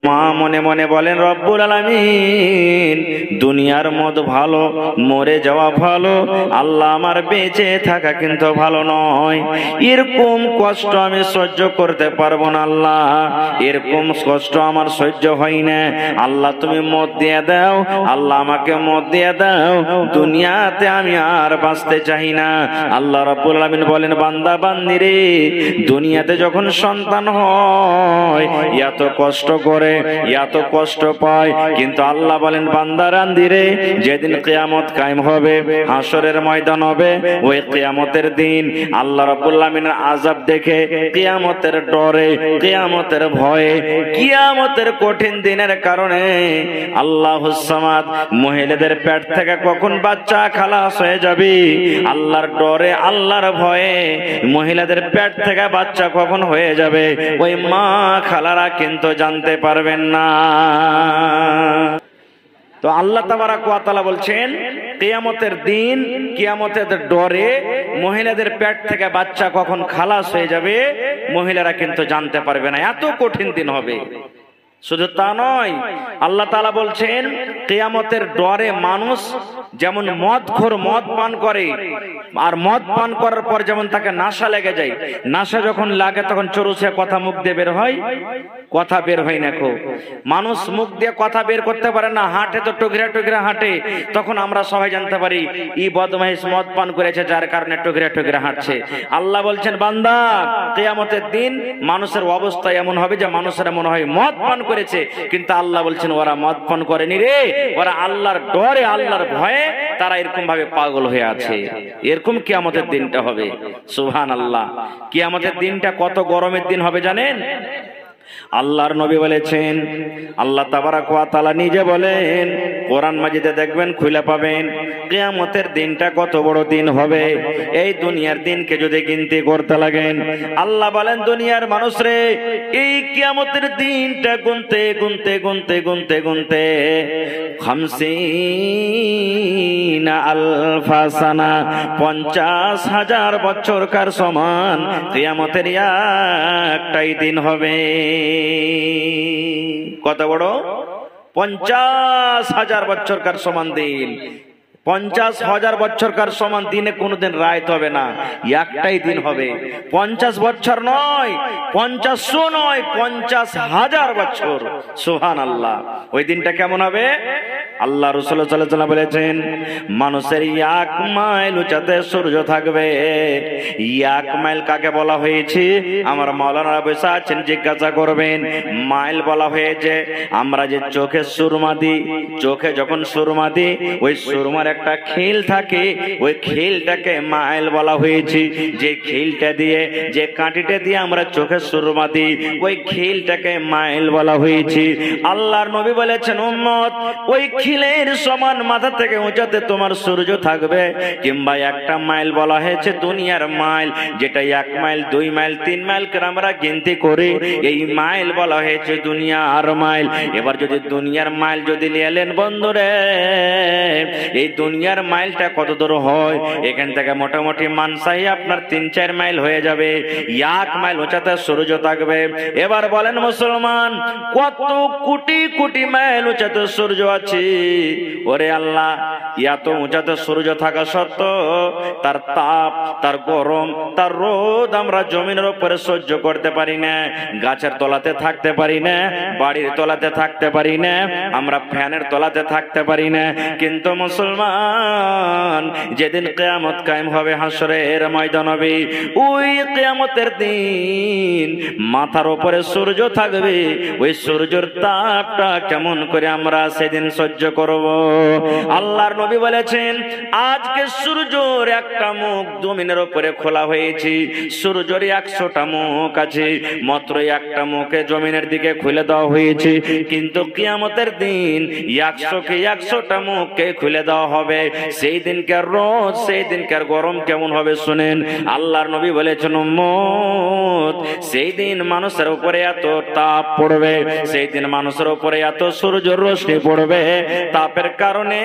মা মনে মনে বলেন রব্বুল আলামিন দুনিয়ার মত ভালো, মরে যাওয়া ভালো, আল্লাহ আমার বেঁচে থাকা কিন্তু ভালো নয়। এরকম কষ্ট আমি সহ্য করতে পারবো না আল্লাহ, এরকম কষ্ট আমার সহ্য হয় না। আল্লাহ তুমি মত দিয়ে দাও, আল্লাহ আমাকে মত দিয়ে দাও, দুনিয়াতে আমি আর বাঁচতে চাই না। আল্লাহ রাব্বুল আলামিন বলেন বান্দা বান্দি রে, দুনিয়াতে যখন সন্তান হয় এত কষ্ট করে, এত কষ্ট পায়, কিন্তু আল্লাহ বলেন বান্দা রান্দি রে, যেদিন কিয়ামত কায়েম হবে, হাসরের ময়দান হবে, ওই কিয়ামতের দিন আল্লাহ রাব্বুল আলামিনের আযাব দেখে, কিয়ামতের ডরে, কিয়ামতের ভয়ে, কিয়ামতের কঠিন দিনের কারণে আল্লাহুস সামাদ মহিলাদের পেট থেকে কখন বাচ্চা খালাস হয়ে যাবে, আল্লাহর ডরে, আল্লাহর ভয়ে মহিলাদের পেট থেকে বাচ্চা কখন হয়ে যাবে ওই মা খালারা কিন্তু জানতে পারবেন না। তো আল্লাহ তাবারাক ওয়া তাআলা বলছেন কিয়ামতের দিন, কিয়ামতের ডরে মহিলাদের পেট থেকে বাচ্চা কখন খালাস হয়ে যাবে মহিলারা কিন্তু জানতে পারবে না, এত কঠিন দিন হবে। শুধু তা নয়, আল্লাহ তাআলা বলছেন কিয়ামতের ডরে মানুষ যেমন মদখোর, মদ পান করে, আর মদ পান করার পর যেমন তাকে নেশা লেগে যায়, নেশা যখন লাগে তখন চরুষে কথা মুখ দিয়ে বের হয়, কথা বের হয় না। মানুষ মুখ দিয়ে কথা বের করতে পারে না, হাঁটে তো টুকরা টুকরা হাঁটে, তখন আমরা সবাই জানতে পারি ই বদমাইশ মদ পান করেছে, যার কারণে টুকরা টুকরা হাঁটছে। আল্লাহ বলছেন বান্দা কিয়ামতের দিন মানুষের অবস্থা এমন হবে যে মানুষেরা মনে হয় মদ পান করেছে, কিন্তু আল্লাহ বলছেন ওরা মদ পান করেনি রে, ওরা আল্লাহর ডরে, আল্লাহর ভয়ে তারা এরকম ভাবে পাগল হয়ে আছে। এরকম কিয়ামতের দিনটা হবে। সুবহানাল্লাহ। কিয়ামতের দিনটা কত গরমের দিন হবে জানেন? আল্লাহর নবী বলেছেন, আল্লাহ তাবারাক ওয়া তাআলা নিজে বলেন, কোরআন মাজিদে দেখবেন খুলে পাবেন, কিয়ামতের দিনটা কত বড় দিন হবে। এই দুনিয়ার দিনকে যদি গিনতি করতে লাগেন, আল্লাহ বলেন দুনিয়ার মানুষ রে, এই কিয়ামতের দিনটা গুনতে গুনতে গুনতে গুনতে গুনতে 50 আলফা সানা, 50,000 বছরকার সমান কিয়ামতের একটাই দিন হবে। কত বড়? 50,000 বছরকার সমান দিন। 50,000 বছরকার সমান দিনে কোনোদিন রাত হবে না, একটাই দিন হবে। 50 বছর নয়, 500 নয়, 50,000 বছর। সুবহানাল্লাহ। ওই দিনটা কেমন হবে? আল্লাহ রাসূল সাল্লাল্লাহু আলাইহি ওয়াসাল্লাম বলেছেন মানুষের 1 মাইল উচ্চতায় সূর্য থাকবে। 1 মাইল কাকে বলা হয়েছে? আমার মাওলানা বসে আছেন, জিজ্ঞাসা করবেন। মাইল বলা হয়েছে আমরা যে চোখে সুরমা দিই, চোখে যখন সুরমা দিই ওই সুরমার একটা খিল থাকে, ওই খিলটাকে মাইল বলা হয়েছে। যে খিলটা দিয়ে, যে কাঁটিটা দিয়ে আমরা চোখে সুরমা দিই ওই খিলটাকে মাইল বলা হয়েছে। আল্লাহর নবী বলেছেন উম্মত ওই খিলের সমান মাথা থেকে উঁচাতে তোমার সূর্য থাকবে। কিংবা 1 মাইল বলা হয়েছে দুনিয়ার মাইল, যেটা 1 মাইল 2 মাইল 3 মাইল করে আমরা গিনতি করি, এই মাইল বলা হয়েছে দুনিয়ার মাইল। এবার যদি দুনিয়ার মাইল যদি নিলেন বন্ধুরে, এই দুনিয়ার মাইলটা কত দূর হয়? এখান থেকে মোটামুটি মানসাই আপনার 3-4 মাইল হয়ে যাবে। 1 মাইল উঁচাতে সূর্য থাকবে। এবার বলেন মুসলমান, কত কোটি কোটি মাইল উঁচাতে সূর্য আছে। ওরে আল্লাহ, এত উঁচাতে সূর্য থাকা সত্ত্বেও তার তাপ, তার গরম, তার রোদ আমরা জমিনের উপরে সহ্য করতে পারি না, গাছের তলাতে থাকতে পারি না, বাড়ির তলাতে থাকতে পারি না, আমরা ফ্যানের তলাতে থাকতে পারি না। কিন্তু মুসলমান যেদিন কিয়ামত কায়েম হবে, হাসরের ময়দান হবে, ওই কিয়ামতের দিন মাথার উপরে সূর্য থাকবে। ওই সূর্যের তাপটা কেমন করে আমরা সেদিন সহ্য করব? আল্লাহর নবী বলেছেন আজকে সূর্যের একটা মুখ জমিনের উপরে খোলা হয়েছে, সূর্যের 100টা মুখ আছে, মাত্র একটা মুখে জমিনের দিকে খুলে দেওয়া হয়েছে। কিন্তু কিয়ামতের দিন 100টা মুখকে খুলে দেওয়া হবে, সেই দিনকার রোদ, সেই দিনকার গরম কেমন হবে শুনেন। আল্লাহর নবী বলেছেন উম্মত, সেই দিন মানুষের উপরে এত তাপ পড়বে, সেই দিন মানুষের উপরে এত সূর্য রশ্মি পড়বে, তাপের কারণে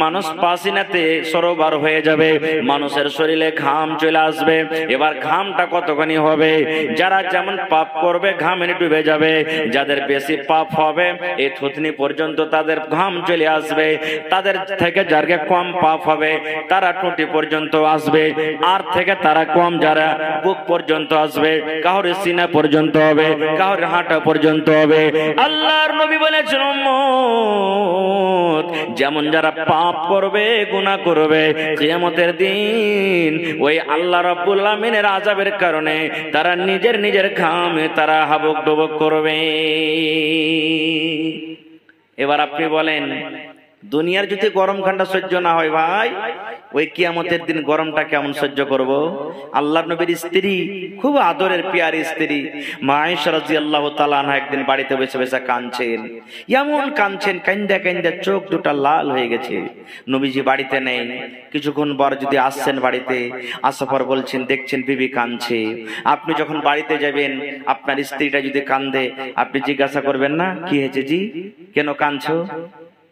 মানুষ পাসিনাতে সরোবর হয়ে যাবে, মানুষের শরীরে ঘাম চলে আসবে। এবার ঘামটা কতখানি হবে, যারা যেমন পাপ করবে ঘামে ডুবে যাবে, যাদের বেশি পাপ হবে এই থুতনি পর্যন্ত তাদের ঘাম চলে আসবে, তাদের থেকে যারা কম পাপ হবে তারা টুটি পর্যন্ত আসবে, আর থেকে তারা কম যারা বুক পর্যন্ত আসবে, কাউর সিনা পর্যন্ত হবে, কাউর হাঁটা পর্যন্ত হবে। আল্লাহর নবী বলেছেন উম্মত, যেমন যারা পাপ করবে গুনাহ করবে কিয়ামতের দিন ওই আল্লাহ রাব্বুল আমিনের আযাবের কারণে তারা নিজের নিজের ঘামে তারা হাবুক ডুবুক করবে। এবার আপনি বলেন, দুনিয়ার যদি গরম ঠান্ডা সহ্য না হয় ভাই, ওই কিয়ামতের দিন গরমটা কেমন সহ্য করব? আল্লাহর নবীর স্ত্রী, খুব আদরের পিয়ারি স্ত্রী মা আয়েশা রাদিয়াল্লাহু তাআলা আনহা একদিন বাড়িতে বসে বসে কাঁদছেন, এমন কাঁদছেন কান্দা কান্দা চোখ দুটা লাল হয়ে গেছে। নবীজি বাড়িতে নেই, কিছুক্ষণ পর যদি আসছেন বাড়িতে, আসার পর বলছেন দেখছেন বিবি কাঁদছে। আপনি যখন বাড়িতে যাবেন আপনার স্ত্রীটা যদি কাঁদে আপনি জিজ্ঞাসা করবেন না কি হয়েছে জি, কেন কাঁদছো?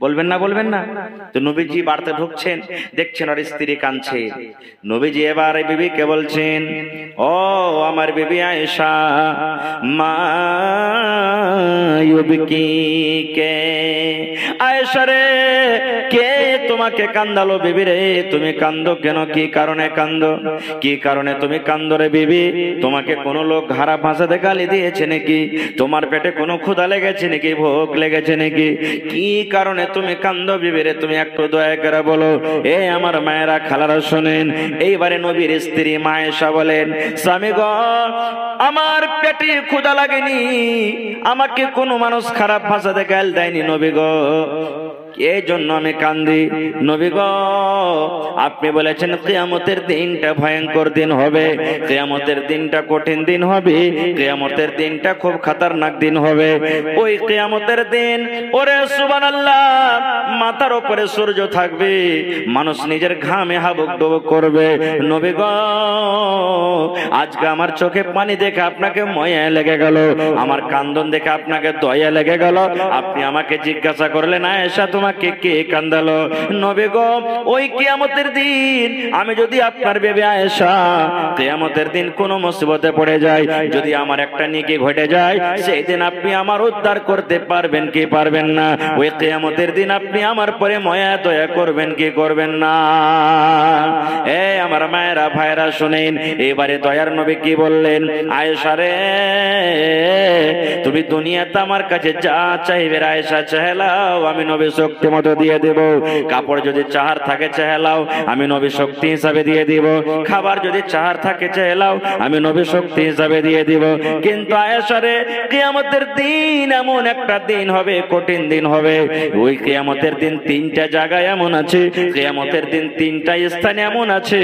বলবেন না, বলবেন না? তো নবীজি বাড়িতে ঢুকছেন, দেখছেন ওর স্ত্রী কাঁদছে। নবীজি এবার বিবিকে বলছেন, ও আমার বিবি আয়েশা, মা ইউবকিকে, আয়েশা রে কে তোমাকে কান্দালো? বিবি রে তুমি কান্দো কেন? কি কারণে কান্দো? কি কারণে তুমি কান্দো রে বিবি? তোমাকে কোনো লোক খারাপ ভাষাতে গালি দিয়েছে নাকি? তোমার পেটে কোনো ক্ষুধা লেগেছে নাকি? ভোগ লেগেছে নাকি? কি কারণে তুমি কান্দো বিবি রে? তুমি একটু দয়া করে বলো। এ আমার মায়েরা খালারা শোনেন, এইবারে নবীর স্ত্রী মা আয়েশা বলেন, স্বামী গো, আমার পেটে ক্ষুধা লাগেনি, আমাকে কোনো মানুষ খারাপ ভাষাতে গালি দেয়নি নবী গো, এই জন্য আমি কান্দি। নবী গো, আপনি বলেছেন কিয়ামতের দিনটা ভয়ঙ্কর দিন হবে, কিয়ামতের দিনটা কঠিন দিন হবে, কিয়ামতের দিনটা খুব খতরনাক দিন হবে। ওই কিয়ামতের দিন ওরে সুবহানাল্লাহ, মাথার উপরে সূর্য থাকবে, মানুষ নিজের ঘামে হাবুক ডুবুক করবে। নবী গো, আজকে আমার চোখে পানি দেখে আপনাকে মায়া লেগে গেল, আমার কান্দন দেখে আপনাকে দয়া লেগে গেল, আপনি আমাকে জিজ্ঞাসা করলেন আয়েশা তোমাকে কে কান্দালো? নবী গো, ওই কিয়ামতের দিন আমি যদি আপনার বেবি আয়েশা কিয়ামতের দিন কোন মুসিবতে পড়ে যাই, যদি আমার একটা নেকি ঘটে যায়, সেই দিন আপনি আমার উদ্ধার করতে পারবেন কি পারবেন না? ওই কিয়ামতের দিন আপনি আমার পরে মায়া দয়া করবেন কি করবেন না? এ আমার মায়েরা ভাইরা শুনেন, এবারে দয়ার নবী কি বললেন, আয়েশা রে তুমি দুনিয়াতে আমার কাছে যা চাইবে আয়েশা চাইলাও, আমি নবী শক্তি মতো দিয়ে দেব। কাপড় যদি চাহার থাকে চাইলাও, আমি নবী শক্তি হিসাবে দিয়ে দিব। খাবার যদি চাহার থাকে চাইলাও, আমি নবী শক্তি হিসাবে দিয়ে দিব। কিন্তু আয়েশা রে, কিয়ামতের দিন এমন একটা দিন হবে, কঠিন দিন হবে। ওই কিয়ামতের দিন তিনটা জায়গায় এমন আছে, কিয়ামতের দিন তিনটা স্থানে এমন আছে,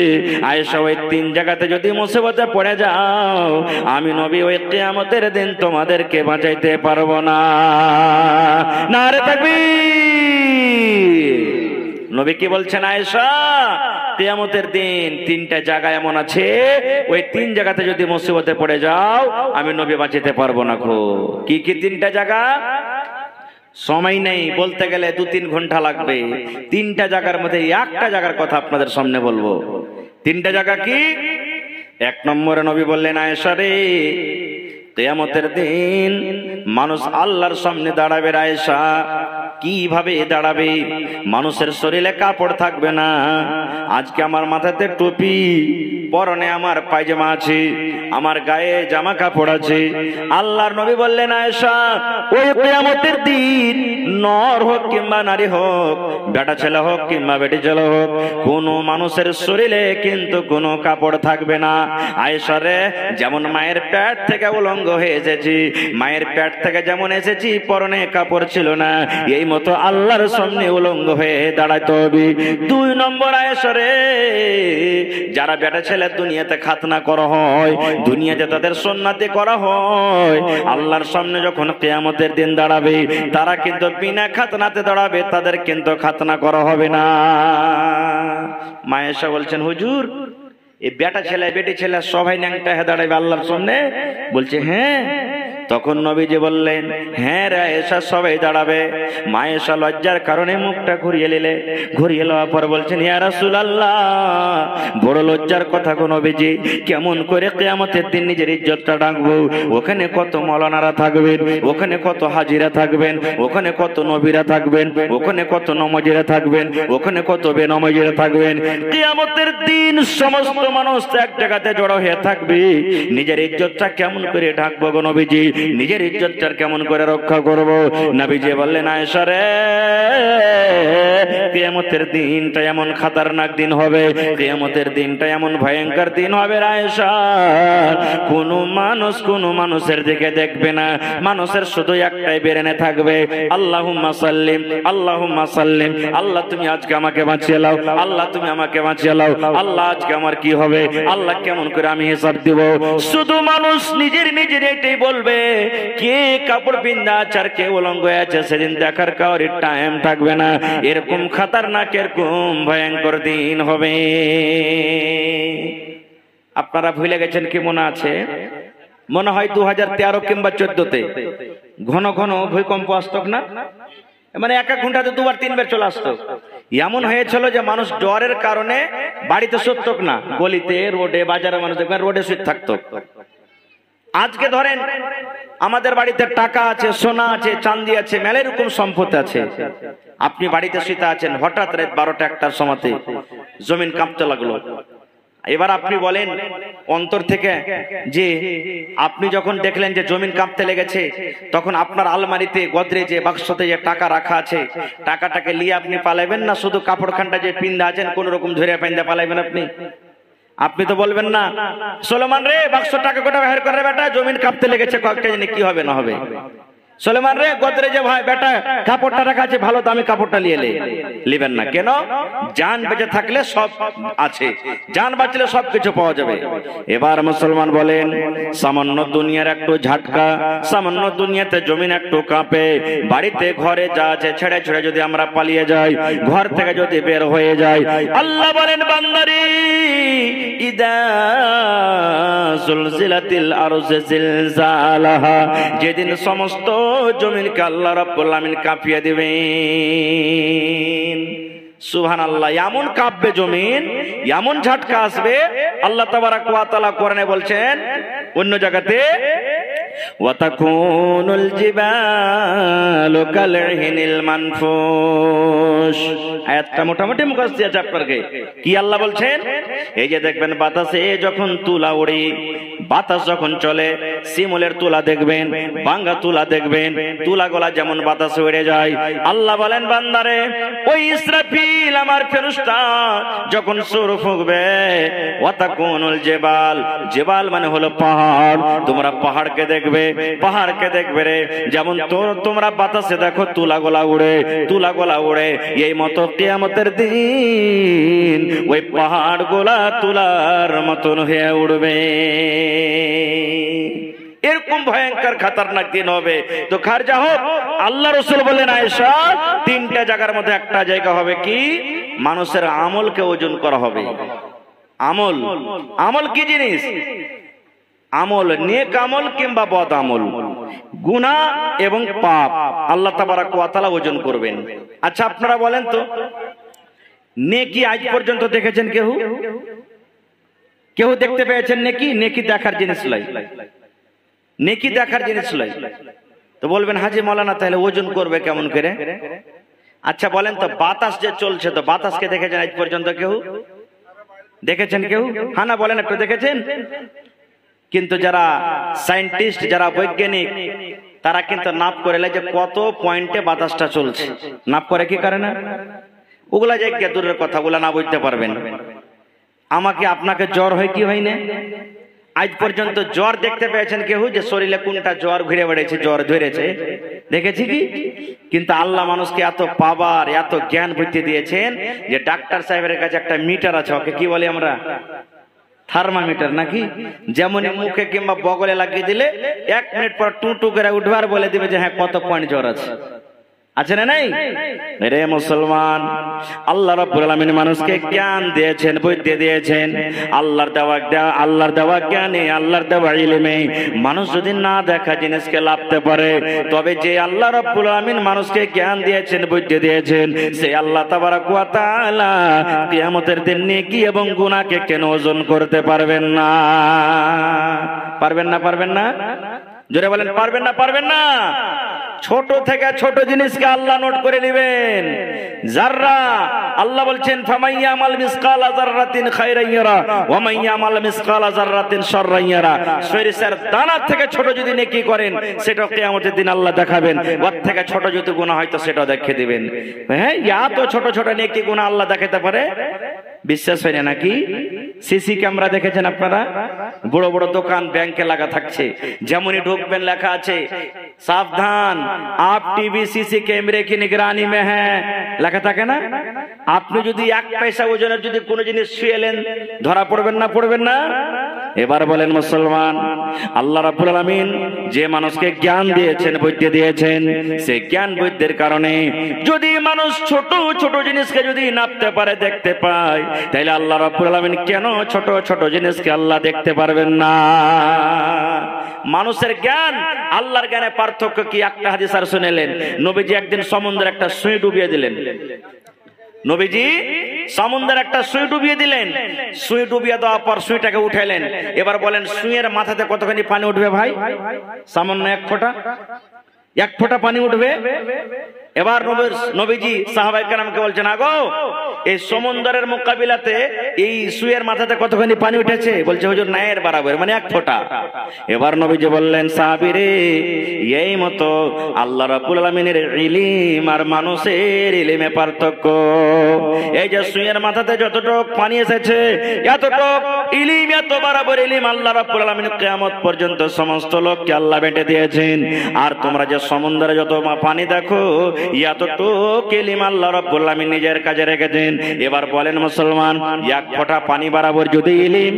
আয়েশা ওই তিন জায়গাতে যদি মুসিবতে পড়ে যাও, আমি নবী ওই কিয়ামতের দিন তোমাদেরকে বাঁচাইতে পারবো না। নারে তাকবীর! নবী কি বলছেন, আয়েশা কিয়ামতের দিন তিনটা জায়গা এমন আছে, ওই তিন জায়গাতে যদি মুসিবতে পড়ে যাও, আমি নবী বাঁচাতে পারবো না। কি কি তিনটা জায়গা? সময় নেই, বলতে গেলে 2-3 ঘন্টা লাগবে। তিনটা জায়গার মধ্যে একটা জায়গার কথা আপনাদের সামনে বলবো। তিনটা জায়গা কি? এক নম্বরে নবী বললেন, আয়েশা রে কিয়ামতের দিন মানুষ আল্লাহর সামনে দাঁড়াবে। আয়েশা কিভাবে দাঁড়াবে? মানুষের শরীরে কাপড় থাকবে না। আজকে আমার মাথাতে টুপি, পরনে আমার পায়জামা আছে, আমার গায়ে জামা কাপড় আছে। আল্লাহর নবী বললেন, আয়েশা ওই কিয়ামতের দিন নর হোক কিংবা নারী হোক, বেটা ছেলে হোক কিংবা বেটি ছেলে হোক, কোন মানুষের শরীরে কিন্তু কোনো কাপড় থাকবে না। আয়েশা রে, যেমন মায়ের পেট থেকে উলঙ্গ হয়ে এসেছি, মায়ের পেট থেকে যেমন এসেছি পরনে কাপড় ছিল না, এই মতো আল্লাহর সামনে উলঙ্গ হয়ে দাঁড়াইতে হবে। 2 নম্বর আয়েশা রে, যারা বেটা ছেলে ছেলে দুনিয়াতে খাতনা করা হয়, দুনিয়াতে তাদের সুন্নাতে করা হয়, আল্লাহর সামনে যখন কিয়ামতের দিন দাঁড়াবে তারা কিন্তু বিনা খাতনাতে দাঁড়াবে, তাদের কিন্তু খাতনা করা হবে না। মা আয়েশা বলছেন, হুজুর এই বেটা ছেলে বেটি ছেলে সবাই ন্যাংটা হয়ে দাঁড়াবে আল্লাহর সামনে? বলছে হ্যাঁ। তখন নবীজি বললেন, হ্যাঁ রে আয়েশা, সবাই দাঁড়াবে। মা আয়েশা লজ্জার কারণে মুখটা ঘুরিয়ে নিলে, ঘুরিয়ে লওয়ার পর বলছেন, ইয়া রাসূলুল্লাহ, বড় লজ্জার কথা গো নবীজি, কেমন করে কিয়ামতের দিন নিজের ইজ্জতটা ডাকবো? ওখানে কত মাওলানারা থাকবেন, ওখানে কত হাজিরা থাকবেন, ওখানে কত নবীরা থাকবেন, ওখানে কত নমাজিরা থাকবেন, ওখানে কত বেনমাজিরা থাকবেন। কিয়ামতের দিন সমস্ত মানুষ এক জায়গাতে জড়ো হয়ে থাকবে, নিজের ইজ্জতটা কেমন করে ঢাকবো গো নবীজি? নিজের ইজ্জতটা কেমন করে রক্ষা করব? নবীজি বললেন, আয়েশা রে, কিয়ামতের দিনটা এমন খতরনাক দিন হবে, কিয়ামতের দিনটা এমন ভয়ঙ্কর দিন হবে আয়েশা, কোন মানুষের দিকে দেখবে না, মানুষের শুধু একটাই বেরেনে থাকবে, আল্লাহুম্মা সাল্লিম, আল্লাহুম্মা সাল্লিম। আল্লাহ তুমি আজকে আমাকে বাঁচিয়ে লাও, আল্লাহ তুমি আমাকে বাঁচিয়ে লাও, আল্লাহ আজকে আমার কি হবে, আল্লাহ কেমন করে আমি হিসাব দিব? শুধু মানুষ নিজের এটাই বলবে, কে কাপড় বিন্দা আচার কে উলঙ্গ আছে, সেদিন দেখার কাউরি টাইম থাকবে না। এরকম খতরনাক, এরকম ভয়ঙ্কর দিন হবে। আপনারা ভুলে গেছেন কি মনে আছে? মনে হয় 2013 কিংবা 14তে ঘন ঘন ভূমিকম্প আসতো না, মানে এক ঘন্টাতে দুবার তিনবার চলে আসতো। এমন হয়েছিল যে মানুষ জ্বরের কারণে বাড়িতে শুত না, গলিতে রোডে বাজারে মানুষ দেখবেন রোডে শুয়ে থাকতো। আজকে ধরেন আমাদের বাড়িতে টাকা আছে, সোনা আছে, চাঁদি আছে, মেলা এরকম সম্পত্তি আছে, আপনি বাড়িতে শুয়ে আছেন, হঠাৎ রাত 12টা 1টার সময়তে জমিন কাঁপতে লাগলো। এবার আপনি বলেন অন্তর থেকে যে আপনি যখন দেখলেন যে জমিন কাঁপতে লেগেছে, তখন আপনার আলমারিতে গোদরেজে বাক্সতে যে টাকা রাখা আছে, টাকাটাকে নিয়ে আপনি পালাইবেন না শুধু কাপড়খানটা যে পিন্দা আছেন কোন রকম ধরে পিন্দা পালাইবেন? আপনি তো বলবেন না, সুলেমান রে বাক্স টাকা কোটা বের করে বেটা, জমিন কাঁপতে লেগেছে, কয়েকটা জানি কি হবে না হবে। সুলেমান রে গোদরেজে ভাই বেটা কাপড়টা রাখা আছে, ভালো দামি কাপড়টা নিয়ে নেবেন না। কেন? জান বেঁচে থাকলে সব আছে, জান বাঁচলে সবকিছু পাওয়া যাবে। এবার মুসলমান বলেন, সামান্য দুনিয়ার একটু ঝাটকা, সামান্য দুনিয়াতে জমিন একটু কাঁপে, বাড়িতে ঘরে যা আছে ছেড়ে ছেড়ে যদি আমরা পালিয়ে যাই, ঘর থেকে যদি বের হয়ে যাই, আল্লাহ বলেন বান্দারে, ইদা জুলজিলাতিল আরজু জিলজালাহা, যেদিন সমস্ত জমিনকে আল্লাহ রাব্বুল আলামিন কাঁপিয়ে দিবেন। সুবহানাল্লাহ, এমন কাঁপবে জমিন, এমন ঝটকা আসবে। আল্লাহ তাবারাক ওয়া তাআলা কোরআনে বলছেন অন্য জায়গাতে, ওয়াতাকুনুল জিবালু কালহিনিল মানফুস। আয়াতটা মোটামুটি মুখস্থ আছে আপনাকে। কি আল্লাহ বলছেন? এই যে দেখবেন বাতাসে যখন তুলা ওড়ে, বাতাস যখন চলে, শিমুলের তুলা দেখবেন, ভাঙ্গা তুলা দেখবেন, তুলাগুলা যেমন বাতাসে উড়ে যায়। আল্লাহ বলেন বান্দারে, ওই ইসরাফিল আমার ফেরেশতা যখন সুর ফুঁকবে, ওয়াতাকুনুল জিবাল, জিবাল মানে হলো পাহাড়, তোমরা পাহাড়কে দেখবে, পাহাড়কে দেখবে রে, যেমন তোমরা বাতাসে দেখো তুলাগুলা উড়ে, তুলাগুলা উড়ে, এই মতো কিয়ামতের দিন ওই পাহাড়গুলা তুলার মতন হয়ে উড়বে। এরকম ভয়ঙ্কর খতরনাক দিন হবে। তো খারজা হোক, আল্লাহ রাসূল বলেন আয়েশা, তিনটা জায়গার মধ্যে একটা জায়গা হবে কি, মানুষের আমলকে ওজন করা হবে। আমল, আমল কি জিনিস? আমল, নেক আমল কিংবা বদ আমল, গুনাহ এবং পাপ আল্লাহ তাবারাক ওয়া তাআলা ওজন করবেন। আচ্ছা আপনারা বলেন তো, নেকি আজ পর্যন্ত দেখেছেন কেউ? কেউ দেখতে পেয়েছেন নেকি? নেকি দেখার জিনিস নয়, নেকি দেখার জিনিস নয়। তো বলবেন হাজি মাওলানা তাহলে ওজন করবে কেমন করে? আচ্ছা বলেন তো, বাতাস যে চলছে, তো বাতাসকে দেখেছেন আজ পর্যন্ত কেউ? দেখেছেন কেউ? হ্যাঁ না বলেন একটু, দেখেছেন? কিন্তু যারা সায়েন্টিস্ট, যারা বৈজ্ঞানিক, তারা কিন্তু নাপ করে যে কত পয়েন্টে বাতাসটা চলছে, নাপ করে কি করে না? ওগুলা যে দূরের কথা, ওগুলা না বুঝতে পারবেন। আমাকে আপনাকে জ্বর হয় কি হয় না? আজ পর্যন্ত জ্বর দেখতে পেয়েছেন কেউ যে শরীরে কোনটা জ্বর ঘুরে বেড়েছে, জ্বর ধরেছে? দেখেছি কি? কিন্তু আল্লাহ মানুষকে এত পাওয়ার, এত জ্ঞান বুদ্ধি দিয়েছেন যে ডাক্তার সাহেবের কাছে একটা মিটার আছে, ওকে কি বলি আমরা? থার্মোমিটার নাকি, যেমন মুখে কিংবা বগলে লাগিয়ে দিলে 1 মিনিট পর টু টু করে উঠবে আর বলে দিবে যে হ্যাঁ কত পয়েন্ট জ্বর আছে। আছে না নাই? রে মুসলমান, আল্লাহ রাব্বুল আলামিন মানুষকে জ্ঞান দিয়েছেন, বুদ্ধি দিয়েছেন। আল্লাহর দেওয়া জ্ঞানে, আল্লাহর দেওয়া ইলমে মানুষ যদি না দেখা জিনিসকে লাভতে পারে, তবে যে আল্লাহ রাব্বুল আলামিন মানুষকে জ্ঞান দিয়েছেন, বুদ্ধি দিয়েছেন, সেই আল্লাহ তাবারাক ওয়া তাআলা কিয়ামতের দিন নেকি এবং গুনাহকে কেন ওজন করতে পারবেন না? পারবেন না? পারবেন না? জোরে বলেন, পারবেন না? পারবেন না? ছোট থেকে ছোট জিনিসকে আল্লাহ নোট করে নেবেন। জাররা, আল্লাহ বলছেন ফামাইয়ামাল মিসকালা যাররাতিন খায়রান ইয়ারা ওয়া মাইয়ামাল মিসকালা যাররাতিন শাররান ইয়ারা। সরিষার দানা থেকে ছোট যদি নেকি করেন, সেটা কিয়ামতের দিন আল্লাহ দেখাবেন। ওর থেকে ছোট যদি গুনাহ হয় তো সেটাও দেখিয়ে দিবেন। হ্যাঁ, এত ছোট ছোট নেকি গুনাহ আল্লাহ দেখাতে পারে? বিশ্বাস হয় না নাকি? সিসি ক্যামেরা দেখেছেন আপনারা? বড় বড় দোকান, ব্যাংকে লাগা থাকছে, যেমনই ঢুকবেন লেখা আছে সাবধান आप टीवी सीसी कैमरे की निगरानी में है, লেখা থাকে না? আপনি যদি 1 পয়সা ওজনের যদি কোনো জিনিস ছুঁয়েলেন, ধরা পড়বেন না? পড়বেন না? এবার বলেন মুসলমান, আল্লাহ রাব্বুল আলামিন যে মানুষকে জ্ঞান দিয়েছেন, বুদ্ধি দিয়েছেন, সেই জ্ঞান বুদ্ধির কারণে যদি মানুষ ছোট ছোট জিনিসকে যদি নাপতে পারে, দেখতে পায়, তাহলে আল্লাহ রাব্বুল আলামিন কেন ছোট ছোট জিনিসকে আল্লাহ দেখতে পারবেন না? মানুষের জ্ঞান আল্লাহর জ্ঞানে পার্থক্য কি? একটা হাদিস আর শুনেলেন, নবীজি একদিন সমুদ্রে একটা সুই ডুবিয়ে দিলেন। নবীজি সমুদ্রে একটা সুই ডুবিয়ে দিলেন। সুই ডুবিয়ে দেওয়ার পর সুইটাকে উঠাইলেন। এবার বলেন, সুইয়ের মাথাতে কতখানি পানি উঠবে ভাই? সামান্য 1 ফোঁটা, 1 ফোঁটা পানি উঠবে। এবার নবীজি সাহাবায়ে কেরামকে বলছেন, আগো এই সমুদ্রের মোকাবিলাতে এই সুইয়ের মাথাতে কতখানি পানি উঠেছে? বলছে হুজুর নায়ের বরাবর, মানে 1 ফোঁটা। এবার নবীজি বললেন, সাহাবীরে, এই মতো আল্লাহ রাব্বুল আলামিনের ইলম আর মানুষের ইলমে পার্থক্য। এই যে সুইয়ের মাথাতে যতটুক পানি এসেছে, এতটুক ইলম, এত বরাবর ইলম আল্লাহ রাব্বুল আলামিন কিয়ামত পর্যন্ত সমস্ত লোককে আল্লাহ বেঁটে দিয়েছেন। আর তোমরা যে সমুদ্রে যত পানি দেখো, এতটুক ইলম আল্লাহ রাব্বুল আলামিন নিজের কাজে রেখেছেন। এবার বলেন মুসলমান, 1 ফোঁটা পানি বরাবর যদি ইলম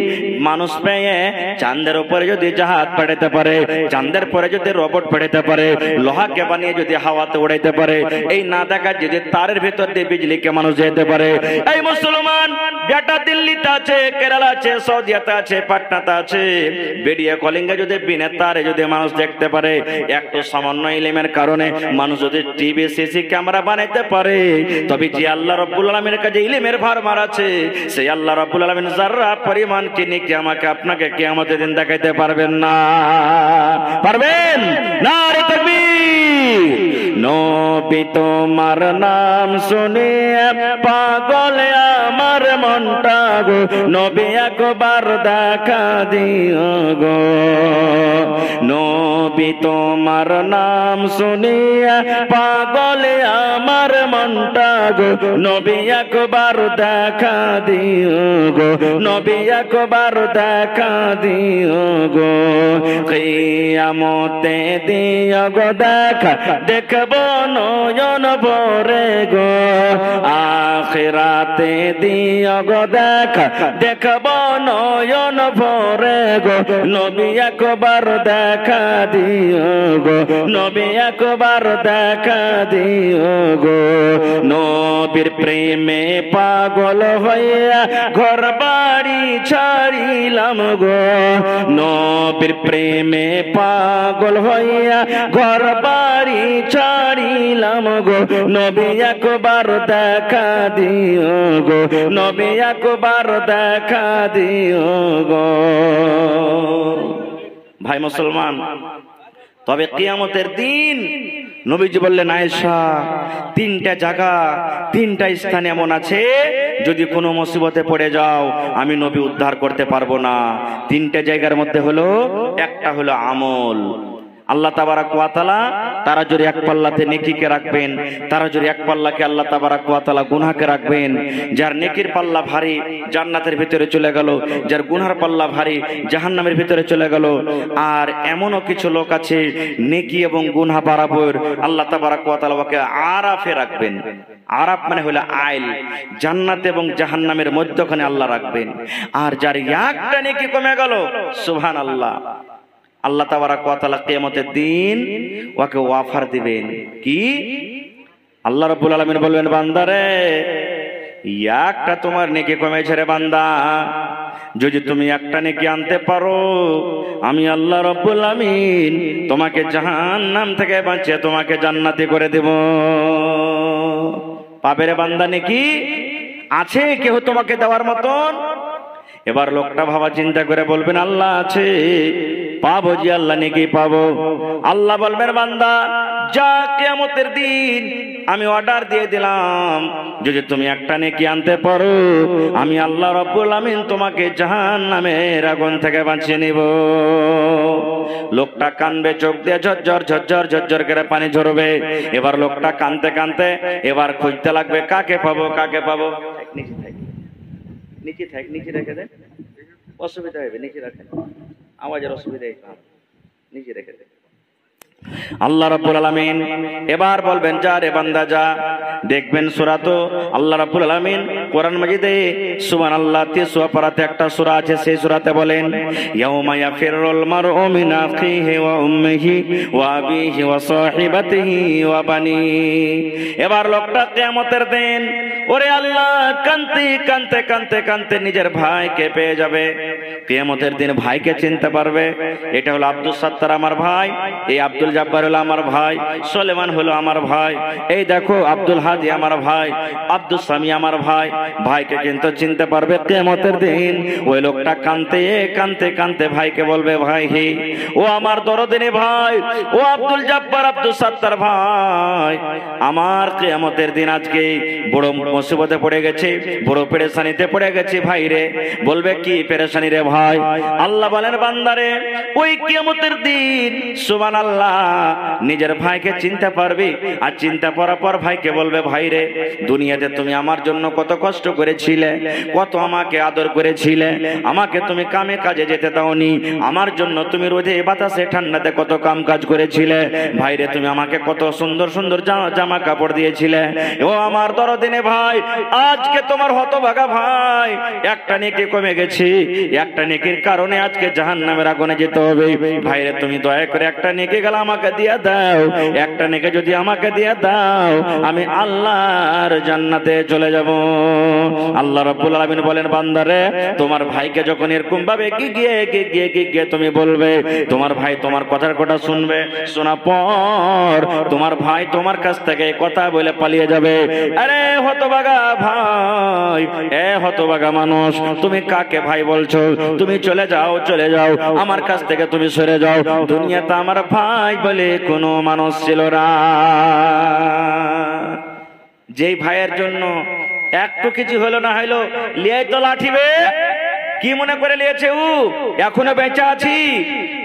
মানুষ পেয়ে চাঁদের উপরে যদি জাহাজ পাঠাতে পারে, চাঁদের পরে যদি রোবট পাঠাতে পারে, লোহাকে বানিয়ে যদি হাওয়াতে উড়াইতে পারে, এই না দেখা যদি তারের ভিতর দিয়ে বিজলিকে মানুষ যেতে পারে, এই মুসলমান বেটা দিল্লিতে আছে, কেরালা আছে, সৌদিয়াতে আছে, পাটনাতে আছে, ভিডিও কলিংয়ে যদি বিনা তারে যদি মানুষ দেখতে পারে, একটু সামান্য ইলমের কারণে মানুষ যদি টিভি সিসি ক্যামেরা বানাইতে পারে, তবে যে আল্লাহ রাব্বুল আলামিনের কাছে ইলমের ভারমার আছে, সেই আল্লাহ রাব্বুল আলামিন যারা পরিমাণ কিনে কি আমাকে আপনাকে কিয়ামতের দিন দেখাইতে পারবেন না? পারবেন? নারে তাকবীর! নবী তোমার নাম শুনে পাগল আমার মনটা গো, নবী একবার দেখা দিও গো। নবী তোমার নাম শুনে পাগল আমার মনটা গো, নবী একবার দেখা দিও গো, নবী একবার দেখা দিও গো। কিয়ামতে দিও গো দেখা, দেখব নয়ন ভরে গো। আখিরাতে দিও গো দেখা, দেখব নয়ন ভরে গো। নবী একবার দেখা দিও গো, নবী একবার দেখা দিও গো। নবীর প্রেমে পাগল হইয়া ঘর বাড়ি ছাড়িলাম গো। নবীর প্রেমে পাগল হইয়া ঘর বাড়ি ছাড়িলাম গো। নবী একবার দেখা দিও গো, নবী একবার দেখা দিও গো। ভাই মুসলমান, তবে কিয়ামতের দিন নবীজি বললেন, আয়েশা, 3টা জায়গা, 3টা স্থান এমন আছে, যদি কোনো মুসিবতে পড়ে যাও আমি নবী উদ্ধার করতে পারবো না। 3টে জায়গার মধ্যে হলো, একটা হলো আমল, আল্লাহ তাবারাক ওয়া তাআলা তারা যদি এক পাল্লাতে নেকিকে রাখবেন, তারা যদি এক পাল্লাকে আল্লাহ তাবারাক ওয়া তাআলা গুনাহকে রাখবেন। যার নেকির পাল্লা ভারী জান্নাতের ভিতরে চলে গেল, যার গুনার পাল্লা ভারী জাহান্নামের ভিতরে চলে গেল। আর এমনও কিছু লোক আছে নেকি এবং গুনাহ বরাবর আল্লাহ তাবারাক ওয়া তাআলা ওকে আরাফে রাখবেন। আরাফ মানে হলো আইল, জান্নাত এবং জাহান্নামের মধ্যখানে আল্লাহ রাখবেন। আর যার একটা নেকি কমে গেল, সুবহানাল্লাহ, আল্লাহ তাবারাক ওয়া তাআলা কিয়ামতের দিন ওকে ওয়াফার দিবেন। কি? আল্লাহ রাব্বুল আলামিন বলবেন, বান্দারে একটা তোমার নেকি কমেছে রে বান্দা, যদি তুমি একটা নেকি আনতে পারো, আমি আল্লাহ রাব্বুল আলামিন তোমাকে জাহান্নাম থেকে বাঁচিয়ে তোমাকে জান্নাতি করে দেব। পাবে রে বান্দা নেকি? আছে কেউ তোমাকে দেওয়ার মতন? এবার লোকটা ভাবা চিন্তা করে বলবেন, আল্লাহ আছে, পাবো জি, আল্লাহ নেকি পাবো। আল্লাহ বলবেন, বান্দা যা, কিয়ামতের দিন আমি অর্ডার দিয়ে দিলাম, যদি তুমি একটা নেকি আনতে পারো, আমি আল্লাহ রাব্বুল আমিন তোমাকে জাহান্নামের আগুন থেকে বাঁচিয়ে নিব। লোকটা কানবে, চোখ দিয়ে ঝরঝর ঝরঝর ঝরঝর করে পানি ঝরবে। এবার লোকটা কানতে কানতে এবার খুঁজতে লাগবে, কাকে পাবো, কাকে পাবো। নিচে থাক, নিচে রেখে দেন, অসুবিধা হবে, নিচে রাখেন, আওয়াজের অসুবিধা, নিচে রেখে দেন। আল্লাহ রাব্বুল আলামিন এবার বলবেন, যা রে বান্দা যা। দেখবেন সূরা, তো আল্লাহ রাব্বুল আলামিন কোরআন মাজিদে সুবহানাল্লাহ ৩০ পারাতে একটা সূরা আছে, সেই সূরাতে বলেন, ইয়াউমা ইয়াফিরুল মারউ মিন আখিহি ওয়া উম্মিহি ওয়া আবিহি ওয়া সাহিবাতিহি ওয়া বানি। এবার লোকটা কিয়ামতের দিন, ওরে আল্লাহ, কানতে কানতে কানতে কানতে নিজের ভাইকে পেয়ে যাবে। কিয়ামতের দিন ভাইকে চিনতে পারবে। এটা হলো আব্দুল সাত্তার আমার ভাই, এই আব্দুল জব্বার হলো আমার ভাই, সুলেমান হলো আমার ভাই, এই দেখো আব্দুল হাদি আমার ভাই, আব্দুল সামি আমার ভাই। ভাইকে কিন্তু চিনতে পারবে কিয়ামতের দিন। ওই লোকটা কানতে কানতে কানতে ভাইকে বলবে, ভাই হে, ও আমার দরদিনী ভাই, ও আব্দুল জব্বার, আব্দুল সাত্তার ভাই, আমার কিয়ামতের দিন আজকে বড় মুসিবতে পড়ে গেছে, বড় পেরেশানিতে পড়ে গেছে ভাই রে। বলবে, কি পেরেশানি রে ভাই? আল্লাহ বলেন, বান্দারে ওই কিয়ামতের দিন সুবহানাল্লাহ নিজের ভাইকে চিনতে পারবে। আর চিন্তা করার পর ভাইকে বলবে, ভাই রে, দুনিয়াতে তুমি আমার জন্য কত কষ্ট করেছিলে, কত আমাকে আদর করেছিলে, আমাকে তুমি কামে কাজে যেতে দাওনি, আমার জন্য তুমি রোদে বাতাসে ঠান্ডাতে কত কাম কাজ করেছিলে, ভাই রে, তুমি আমাকে কত সুন্দর সুন্দর জামা কাপড় দিয়েছিলে। ও আমার দরদিনে ভাই, আজকে তোমার হতভাগা ভাই একটা নেকি কমে গেছে, একটা নেকির কারণে আজকে জাহান্নামের আগুনে যেতে হবে। ভাই রে, তুমি দয়া করে একটা নেকি গেল আমাকে দিয়ে দাও, একটা নেকি যদি আমাকে দিয়ে দাও, আমি আল্লাহর জান্নাতে চলে যাব। আল্লাহ রাব্বুল আলামিন বলেন, বান্দারে তোমার ভাইকে যখন এরকম ভাবে গিয়ে তুমি বলবে, তোমার ভাই তোমার কথার কথা শুনবে, শোনা পর তোমার ভাই তোমার কাছ থেকে কথা বলে পালিয়ে যাবে। আরে হতভাগা ভাই, এ হতভাগা মানুষ, তুমি কাকে ভাই বলছো? তুমি চলে যাও, চলে যাও, আমার কাছ থেকে তুমি সরে যাও। দুনিয়াতে আমার ভাই বলে কোনো মানুষ ছিল না। যেই ভাইয়ের জন্য একটু কিছু হলো না হলো লিয়ে তো লাঠিবে, কি মনে করে লিয়েছে ও এখনো বেঁচে আছি,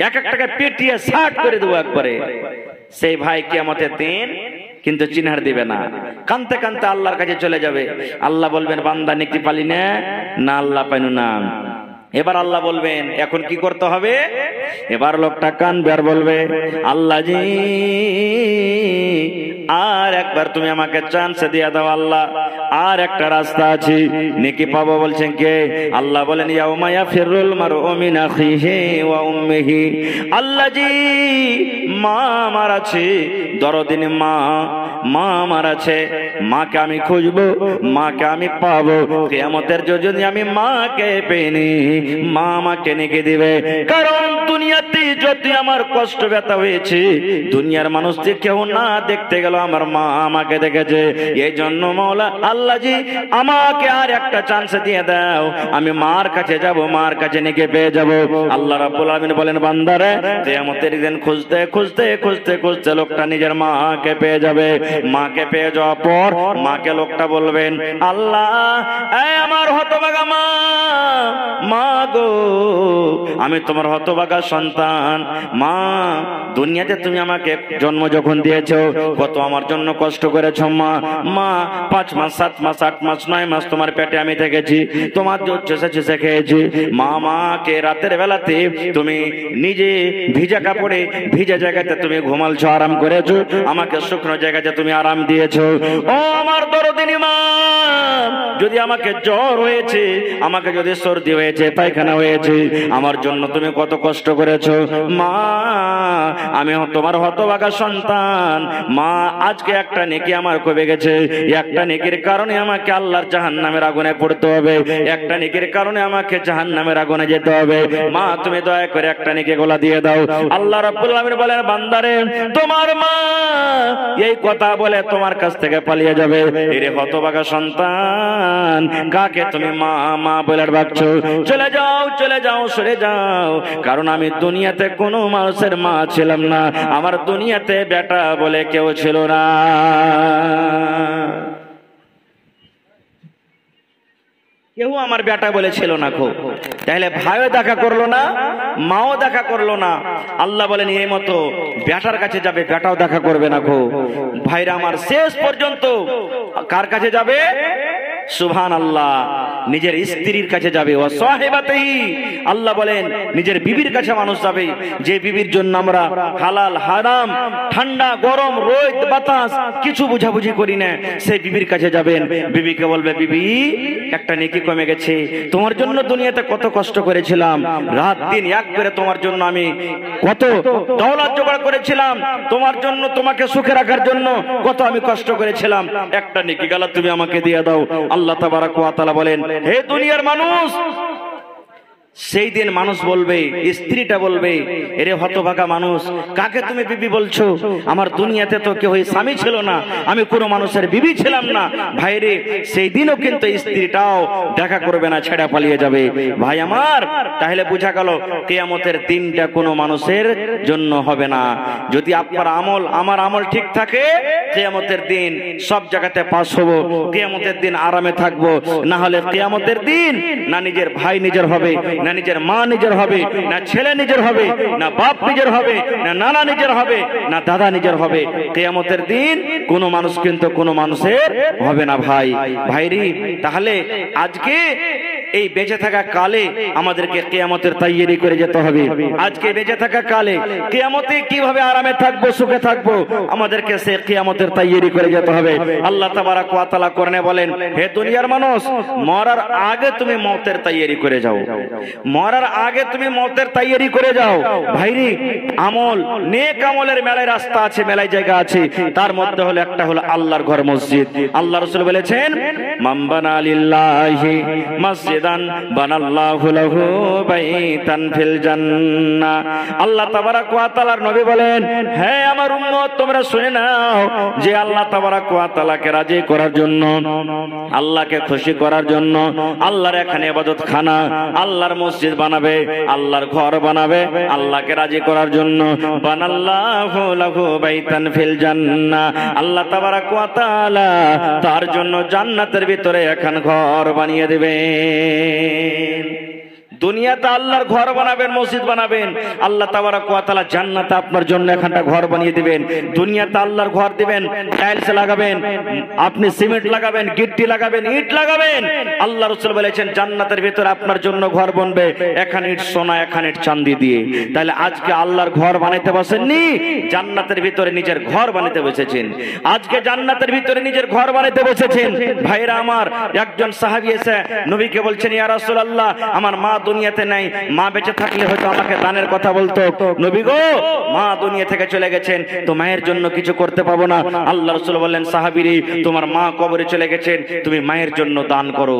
এক একটাকে পিটিয়ে ষাট করে দেবো একবারে। সেই ভাই কিয়ামতের দিন কিন্তু চিনহার দিবে না, কানতে কানতে আল্লাহর কাছে চলে যাবে। আল্লাহ বলবেন, বান্দা নেকি পালি না, আল্লাহ পাইনু না। এবার আল্লাহ বলবেন, এখন কি করতে হবে? এবার লোকটা কানবে আর বলবে, আল্লাহ জি, আর একবার তুমি আমাকে চান্স দিয়ে দাও আল্লাহ, আর একটা রাস্তা আছে, নেকি পাবো। বলছেন কে? আল্লাহ বলেন, ইয়াউমা ইয়াফিরুল মারউ মিন আখিহি ওয়া উম্মিহি। আল্লাহ জি, মা আমার আছে, দরদিনী মা, মা আমার আছে, মাকে আমি খুঁজবো, মাকে আমি পাবো। কিয়ামতের যদি আমি মাকে পেনি, মা আমাকে নেকি দিবে। কারণ দুনিয়াতে যত আমার কষ্ট ব্যথা হয়েছে, দুনিয়ার মানুষকে কেউ না দেখতে গেল, আমার মা আমাকে দেখেছে। এই জন্য মাওলা আল্লাহ জি, আমাকে আর একটা চান্স দিয়ে দাও, আমি মার কাছে যাব, মার কাছে নেকি পেয়ে যাব। আল্লাহ রাব্বুল আলামিন বলেন, বান্দারে কিয়ামতের দিন খুঁজতে খুঁজতে খুঁজতে খুঁজতে লোকটা নিজের মাকে পেয়ে যাবে। মাকে পেয়ে যাওয়ার পর মাকে লোকটা বলবেন, আল্লাহ এই আমার হতভাগা মা, মা গো আমি তোমার হতভাগা সন্তান। মা দুনিয়াতে তুমি আমাকে জন্ম যখন দিয়েছো কত আমার জন্য কষ্ট করেছো মা। মা 5 মাস 7 মাস 8 মাস 9 মাস তোমার পেটে আমি থেকেছি, তোমার চুষে খেয়েছি। মা মাকে রাতের বেলাতে তুমি নিজে ভিজা কাপড়ে ভিজা জায়গাতে তুমি ঘুমালছো, আরাম করেছো, আমাকে শুকনো জায়গাতে তুমি আরাম দিয়েছো। ও আমার দরদিনী মা, যদি আমাকে জ্বর হয়েছে, আমাকে যদি সর্দি হয়েছে, পায়খানা হয়েছে, আমার জন্য তুমি কত কষ্ট করেছো মা। আমি তোমার হতভাগা সন্তান মা। আজকে একটা নেকি আমার কমে গেছে, একটা নেকির কারণে আমাকে আল্লাহর জাহান্নামের আগুনে পড়তে হবে, একটা নেকির কারণে আমাকে জাহান্নামের আগুনে যেতে হবে। মা তুমি দয়া করে একটা নেকি গোলা দিয়ে দাও। আল্লাহ রাব্বুল আলামিন বলেন, বান্দারে তোমার মা এই কথা বলে তোমার কাছ থেকে পালিয়ে যাবে। এরে হতভাগা সন্তান, কাকে তুমি মা মা বলে ডাকছো? চলে যাও, চলে যাও, সরে যাও, কারণ আমি দুনিয়াতে কোনো মানুষের মা ছিলাম না, আমার দুনিয়াতে বেটা বলে কেউ ছিল না। কেউ আমার বেটা বলেছিল না খো। তাহলে ভাইও দেখা করলো না, মাও দেখা করলো না। আল্লাহ বলেন এই মতো বেটার কাছে যাবে, বেটাও দেখা করবে না খো। ভাইরা আমার শেষ পর্যন্ত কার কাছে যাবে? সুবহানাল্লাহ, নিজের স্ত্রীর কাছে যাবে। ও সাহেবাতেই আল্লাহ বলেন নিজের বিবির কাছে মানুষ যাবে, যে বিবির জন্য আমরা হালাল হারাম ঠান্ডা গরম রোদ বাতাস কিছু বুঝাবুঝি করি না, সেই বিবির কাছে যাবেন। বিবিকে বলবে, বিবি একটা নেকি কমে গেছে, তোমার জন্য দুনিয়াতে কত কষ্ট করেছিলাম, রাত দিন এক করে তোমার জন্য আমি কত দৌলত জোগাড় করেছিলাম, তোমার জন্য তোমাকে সুখে রাখার জন্য কত আমি কষ্ট করেছিলাম, একটা নেকি গালা তুমি আমাকে দিয়ে দাও। আল্লাহ তাবারাক ওয়া তাআলা বলেন, হে দুনিয়ার মানুষ, সেই দিন মানুষ বলবে, স্ত্রীটা বলবে, এরে হতভাগা মানুষ, কাকে তুমি বিবি বলছো? আমার দুনিয়াতে তো কেউ স্বামী ছিল না, আমি কোনো মানুষের বিবি ছিলাম না। ভাইরে সেই দিনও কিন্তু স্ত্রীটাও দেখা করবে না, ছেড়ে পালিয়ে যাবে। ভাই আমার, তাহলে বোঝা গেল কিয়ামতের দিনটা কোনো মানুষের জন্য হবে না। যদি আপনার আমল আমার আমল ঠিক থাকে, কিয়ামতের দিন সব জায়গাতে পাস হব, কিয়ামতের দিন আরামে থাকবো। না হলে কিয়ামতের দিন না নিজের ভাই নিজের হবে, না নিজের মা নিজের হবে, না ছেলে নিজের হবে, না বাপ নিজের হবে, না নানা নিজের হবে, না দাদা নিজের হবে। কিয়ামতের দিন কোনো মানুষ কিন্তু কোনো মানুষের হবে না। ভাই ভাইরি, তাহলে আজকে এই বেঁচে থাকা কালে আমাদেরকে কিয়ামতের তৈরি করে যেতে হবে। আজকে বেঁচে থাকা কালে কিয়ামতে কিভাবে আরামে থাকবো, সুখে থাকবো, আমাদেরকে সে কিয়ামতের তৈরি করে যেতে হবে। আল্লাহ তাবারাক ওয়া তাআলা কোরআনে বলেন, হে দুনিয়ার মানুষ, মরার আগে তুমি মওতের তৈরি করে যাও, মরার আগে তুমি মওতের তৈরি করে যাও। ভাইরি, আমল নেক আমলের মেলায় রাস্তা আছে, মেলায় জায়গা আছে, তার মধ্যে হলো একটা হলো আল্লাহর ঘর মসজিদ। আল্লাহ রাসূল বলেছেন, মান বানা লিল্লাহি মাসজিদান বানাল্লাহু লাহু বাইতান ফিল জান্নাহ। আল্লাহ তাবারাক ওয়া তাআলার নবী বলেন, হে আমার উম্মত তোমরা শুনে নাও, যে আল্লাহ তাবারাক ওয়া তাআলাকে রাজি করার জন্য, আল্লাহকে খুশি করার জন্য আল্লাহর এখানে ইবাদত খানা, আল্লাহর মসজিদ বানাবে, আল্লাহর ঘর বানাবে, আল্লাহকে রাজি করার জন্য, বানাল্লাহু লাহু বাইতান ফিল জান্নাহ। আল্লাহ তাবারাক ওয়া তাআলা তার জন্য জান্নাতের ভিতরে এখন ঘর বানিয়ে দেবেন। দুনিয়াতে আল্লাহর ঘর বানাবেন, মসজিদ বানাবেন, আল্লাহ তাবারাক ওয়া তাআলা জান্নাতে আপনার জন্য এখানটা ঘর বানিয়ে দিবেন। দুনিয়াতে আল্লাহর ঘর দিবেন, টাইলস লাগাবেন, আপনি সিমেন্ট লাগাবেন, গিট্টি লাগাবেন, ইট লাগাবেন। আল্লাহ রাসূল বলেছেন জান্নাতের ভিতরে আপনার জন্য ঘর বানবে, এখানে ইট সোনা, এখানে ইট চাঁদি দিয়ে। তাহলে আজকে আল্লাহর ঘর বানাইতে বসেননি, জান্নাতের ভিতরে নিজের ঘর বানাইতে বসেছেন। আজকে জান্নাতের ভিতরে নিজের ঘর বানাইতে বসেছেন। ভাইরা আমার, একজন সাহাবী এসে নবীকে বলছেন, ইয়া রাসূলুল্লাহ, আমার মা দুনিয়াতে নাই, মা বেঁচে থাকলে হয়তো আমাকে দানের কথা বলতো। নবী গো, মা দুনিয়া থেকে চলে গেছেন, তো মায়ের জন্য কিছু করতে পাবো না। আল্লাহ রাসূল বললেন, সাহাবীরে, তোমার মা কবরে চলে গেছেন, তুমি মায়ের জন্য দান করো।